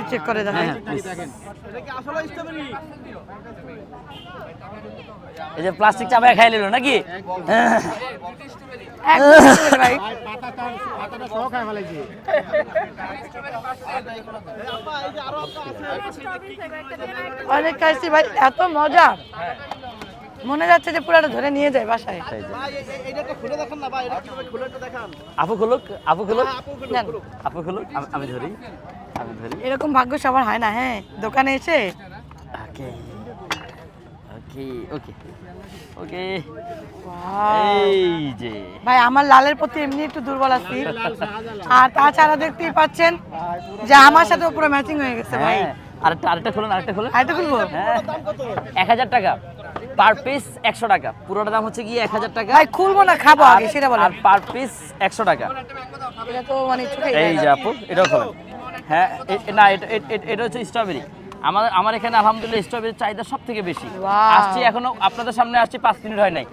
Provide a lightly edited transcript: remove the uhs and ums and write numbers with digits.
Check করে দেখেন। এই যে প্লাস্টিক চাপায় খাই নিল নাকি? একদম strawberry ভাই। অনেক খাইছি ভাই, এত মজা মনে যাচ্ছে যে পুরাটা ধরে নিয়ে যায় বাসায়। আপু খুলুক, আপু খুলুক, নেন। আপু খুলুক, আমি ধরি, আমি ধরি। এরকম ভাগ্য সবার হয় না। হ্যাঁ, দোকানে এসে ওকে ওকে ওকে ওকে, Wow! এই যে ভাই আমার লালের প্রতি এমনি একটু দুর্বল আছি, আর তাছাড়া দেখতেই পাচ্ছেন যে আমার সাথে পুরো ম্যাচিং হয়ে গেছে ভাই। হ্যাঁ, আরেকটা খুলুন, আরেকটা খুলুন। আরেকটা খুলবো? হ্যাঁ, 1000 টাকা পার পিস, 100 টাকা। পুরোটা দাম হচ্ছে গিয়ে 1000 টাকা। ভাই খুলবো না, খাবো আগে সেটা বলেন। আর পার পিস 100 টাকা। এটা তো মানে চোখে এই যে আপু, এটাও খোলেন। হ্যাঁ, না এটা হচ্ছে স্ট্রবেরি। আমার এখানে আলহামদুলিল্লাহ স্ট্রবেরির চাহিদা সব থেকে বেশি। Wow! আসছি এখনো আপনাদের সামনে আসছি 5 মিনিট হয় নাই,